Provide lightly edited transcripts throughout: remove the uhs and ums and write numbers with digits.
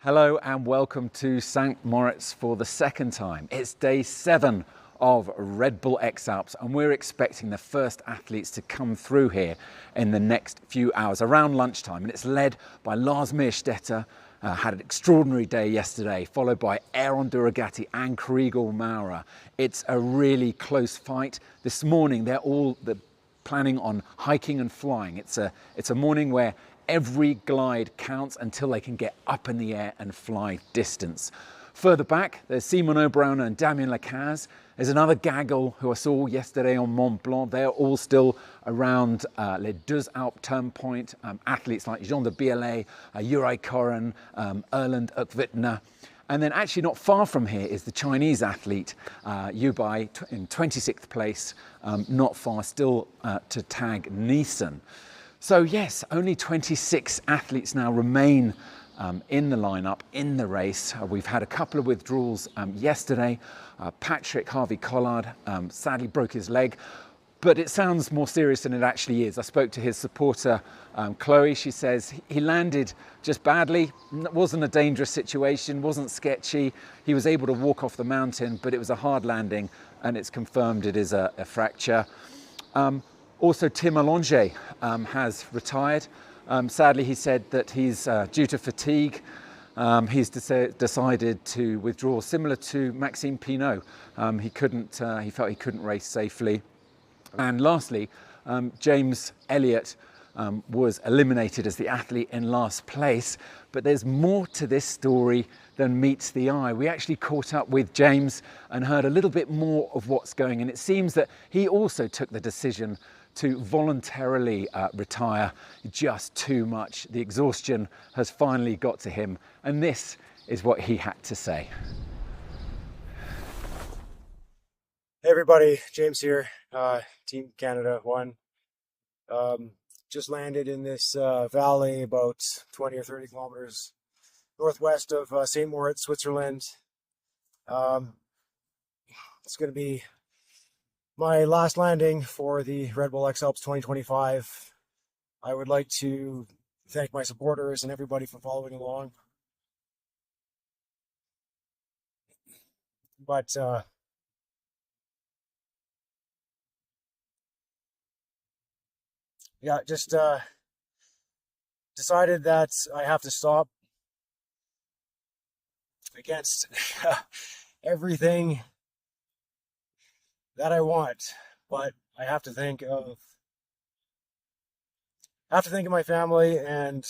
Hello and welcome to St. Moritz for the second time. It's day 7 of Red Bull X-Alps and we're expecting the first athletes to come through here in the next few hours around lunchtime, and it's led by Lars Meerstetter. Had an extraordinary day yesterday, followed by Aaron Duragati and Christian Maurer. It's a really close fight. This morning they're planning on hiking and flying. It's a morning where every glide counts until they can get up in the air and fly distance. Further back, there's Simon Oberer and Damien Lacaze. There's another gaggle who I saw yesterday on Mont Blanc. They're all still around Les Deux Alpes turn point. Athletes like Jean de Bialet, Uri Koren, Erland Ukvitner. And then actually not far from here is the Chinese athlete, Yu Bai, in 26th place, not far still to tag Neeson. So yes, only 26 athletes now remain in the lineup, in the race. We've had a couple of withdrawals yesterday. Patrick Harvey-Collard sadly broke his leg, but it sounds more serious than it actually is. I spoke to his supporter, Chloe. She says he landed just badly. It wasn't a dangerous situation, wasn't sketchy. He was able to walk off the mountain, but it was a hard landing, and it's confirmed it is a fracture. Also, Tim Allonge has retired. Sadly, he said that he's due to fatigue. He's decided to withdraw, similar to Maxime Pinot. He felt he couldn't race safely. And lastly, James Elliot was eliminated as the athlete in last place. But there's more to this story than meets the eye. We actually caught up with James and heard a little bit more of what's going on. It seems that he also took the decision to voluntarily retire. Just too much. The exhaustion has finally got to him, and this is what he had to say. Hey everybody, James here, Team Canada 1. Just landed in this valley about 20 or 30 kilometers northwest of St. Moritz, Switzerland. It's going to be my last landing for the Red Bull X-Alps 2025. I would like to thank my supporters and everybody for following along. But yeah, just decided that I have to stop against everything that I want, but I have to think of my family, and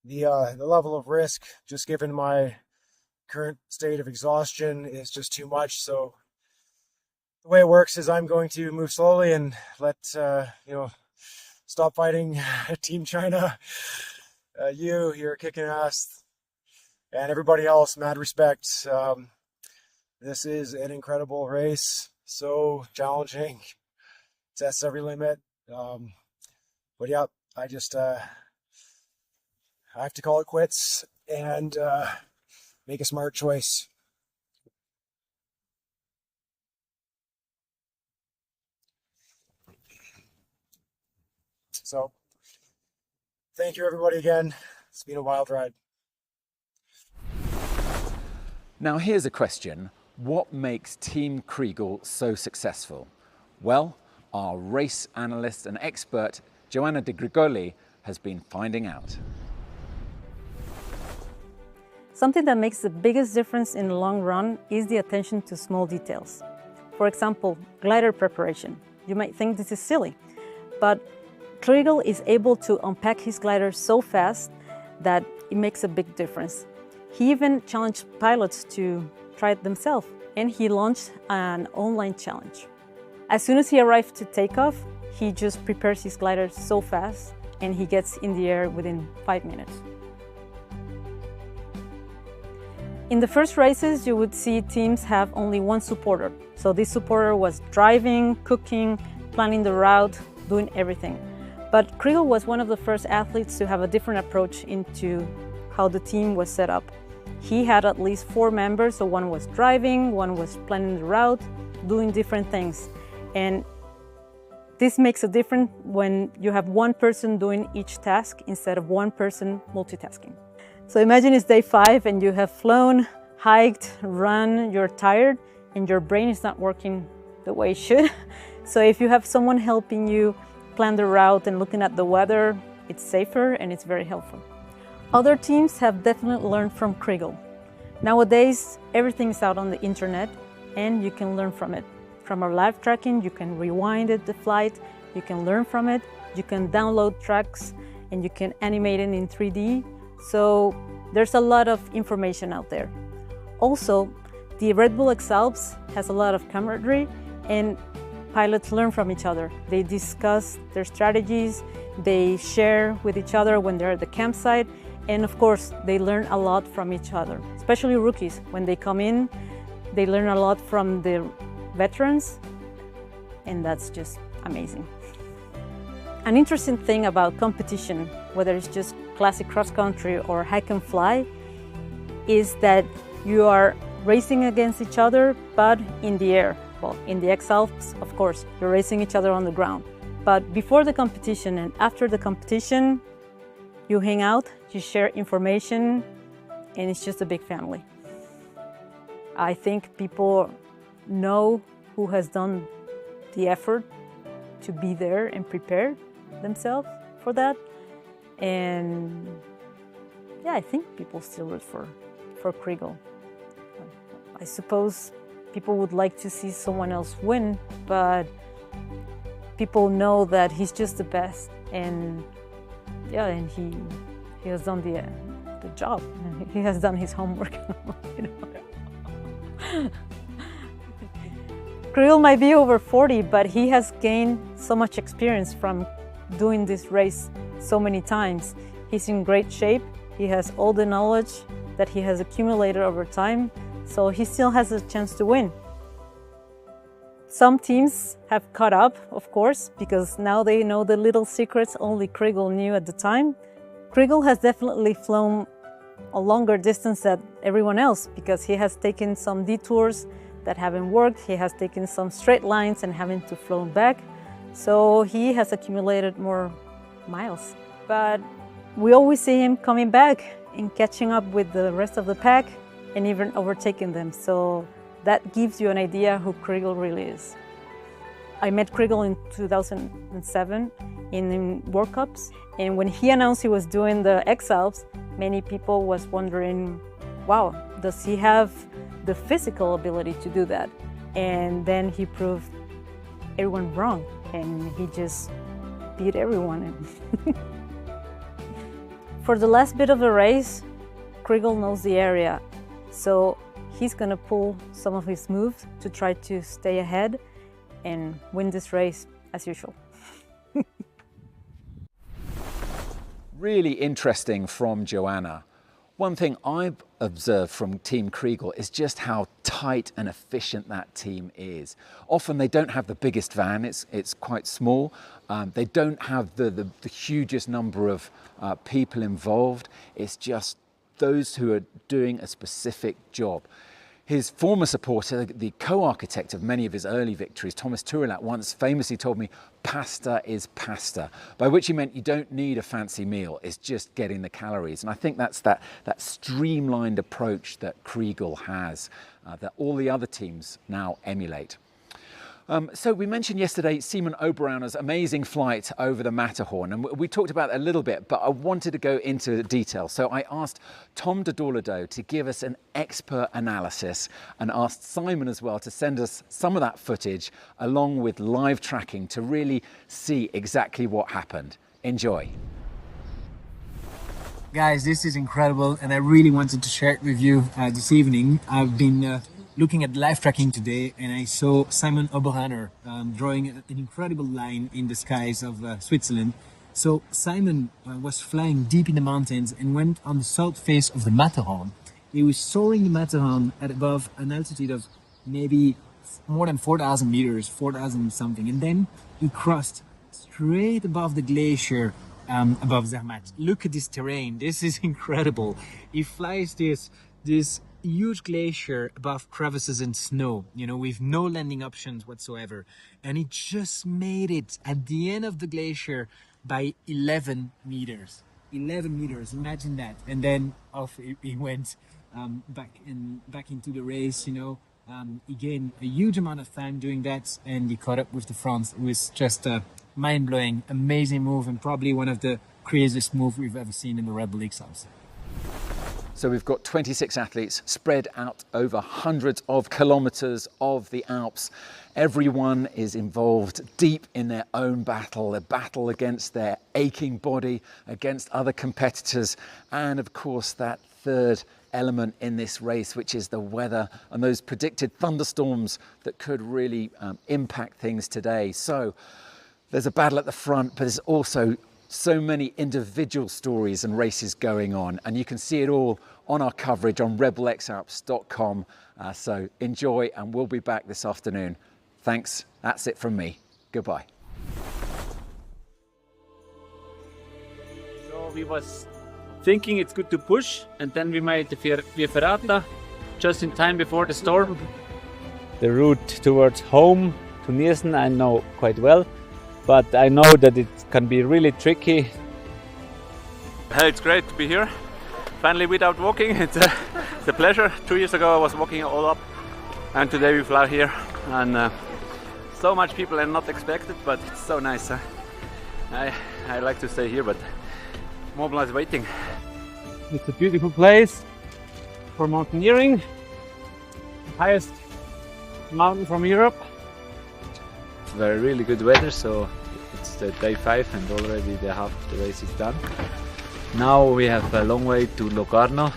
the level of risk, just given my current state of exhaustion, is just too much. So the way it works is I'm going to move slowly and let stop fighting Team China. You're kicking ass, and everybody else, mad respect. This is an incredible race, so challenging, tests every limit. But yeah, I have to call it quits and make a smart choice. So, thank you everybody again. It's been a wild ride. Now here's a question. What makes Team Kriegel so successful? Well, our race analyst and expert, Joanna de Grigoli, has been finding out. Something that makes the biggest difference in the long run is the attention to small details. For example, glider preparation. You might think this is silly, but Kriegel is able to unpack his glider so fast that it makes a big difference. He even challenged pilots to try it themselves, and he launched an online challenge. As soon as he arrived to takeoff, he just prepares his glider so fast, and he gets in the air within 5 minutes. In the first races, you would see teams have only one supporter. So this supporter was driving, cooking, planning the route, doing everything. But Kriegel was one of the first athletes to have a different approach into how the team was set up. He had at least 4 members, so one was driving, one was planning the route, doing different things. And This makes a difference when you have one person doing each task instead of one person multitasking. So imagine it's day 5 and you have flown, hiked, run, you're tired, and your brain is not working the way it should. So if you have someone helping you plan the route and looking at the weather, it's safer and it's very helpful. Other teams have definitely learned from Kriegel. Nowadays, everything is out on the internet and you can learn from it. From our live tracking, you can rewind it, the flight, you can learn from it, you can download tracks and you can animate it in 3D. So there's a lot of information out there. Also, the Red Bull X-Alps has a lot of camaraderie and pilots learn from each other. They discuss their strategies, they share with each other when they're at the campsite, and of course, they learn a lot from each other, especially rookies. When they come in, they learn a lot from the veterans, and that's just amazing. An interesting thing about competition, whether it's just classic cross-country or hike and fly, is that you are racing against each other, but in the air. Well, in the X-Alps, of course, you're racing each other on the ground. But before the competition and after the competition, you hang out, you share information, and it's just a big family. I think people know who has done the effort to be there and prepare themselves for that. And yeah, I think people still root for Kriegel. I suppose people would like to see someone else win, but people know that he's just the best, and yeah, and he has done the job. He has done his homework. You know? Kriegel might be over 40, but he has gained so much experience from doing this race so many times. He's in great shape. He has all the knowledge that he has accumulated over time, so he still has a chance to win. Some teams have caught up, of course, because now they know the little secrets only Kriegel knew at the time. Kriegel has definitely flown a longer distance than everyone else because he has taken some detours that haven't worked. He has taken some straight lines and having to flown back. So he has accumulated more miles. But we always see him coming back and catching up with the rest of the pack and even overtaking them. So that gives you an idea who Kriegel really is. I met Kriegel in 2007 in World Cups, and when he announced he was doing the X-Alps, many people was wondering, wow, does he have the physical ability to do that? And then he proved everyone wrong, and he just beat everyone. For the last bit of the race, Kriegel knows the area, so he's going to pull some of his moves to try to stay ahead and win this race as usual. Really interesting from Joanna. One thing I've observed from Team Kriegel is just how tight and efficient that team is. Often they don't have the biggest van, it's quite small. They don't have the hugest number of people involved. It's just those who are doing a specific job. His former supporter, the co-architect of many of his early victories, Thomas Turelat, once famously told me, pasta is pasta, by which he meant you don't need a fancy meal, it's just getting the calories. And I think that's that streamlined approach that Kriegel has, that all the other teams now emulate. So we mentioned yesterday Simon Oberer's amazing flight over the Matterhorn, and we talked about it a little bit, but I wanted to go into detail. So I asked Tom de Dorlado to give us an expert analysis and asked Simon as well to send us some of that footage along with live tracking to really see exactly what happened. Enjoy. Guys, this is incredible, and I really wanted to share it with you this evening. I've been looking at live tracking today, and I saw Simon Oberer drawing an incredible line in the skies of Switzerland. So Simon was flying deep in the mountains and went on the south face of the Matterhorn. He was soaring the Matterhorn at above an altitude of maybe more than 4,000 meters, 4,000 something, and then he crossed straight above the glacier above Zermatt. Look at this terrain. This is incredible. He flies this huge glacier above crevices and snow, you know, with no landing options whatsoever. And it just made it at the end of the glacier by 11 meters. 11 meters, imagine that. And then off he went back into the race, you know. He gained a huge amount of time doing that, and he caught up with the front. It was just a mind-blowing, amazing move, and probably one of the craziest moves we've ever seen in the Red Bull X-Alps. So we've got 26 athletes spread out over hundreds of kilometers of the Alps. Everyone is involved deep in their own battle, a battle against their aching body, against other competitors, and of course that third element in this race, which is the weather and those predicted thunderstorms that could really impact things today. So there's a battle at the front, but there's also so many individual stories and races going on, and you can see it all on our coverage on redbullxalps.com. So enjoy, and we'll be back this afternoon. Thanks, that's it from me. Goodbye. So we was thinking it's good to push, and then we made the Via Ferrata just in time before the storm. The route towards home to Nielsen I know quite well, but I know that it can be really tricky. It's great to be here, finally without walking. It's a pleasure. 2 years ago I was walking all up, and today we fly here, and so much people are not expected, but it's so nice. I like to stay here, but Mobile is waiting. It's a beautiful place for mountaineering, highest mountain from Europe. It's very really good weather, so it's the day 5 and already the half of the race is done. Now we have a long way to Locarno,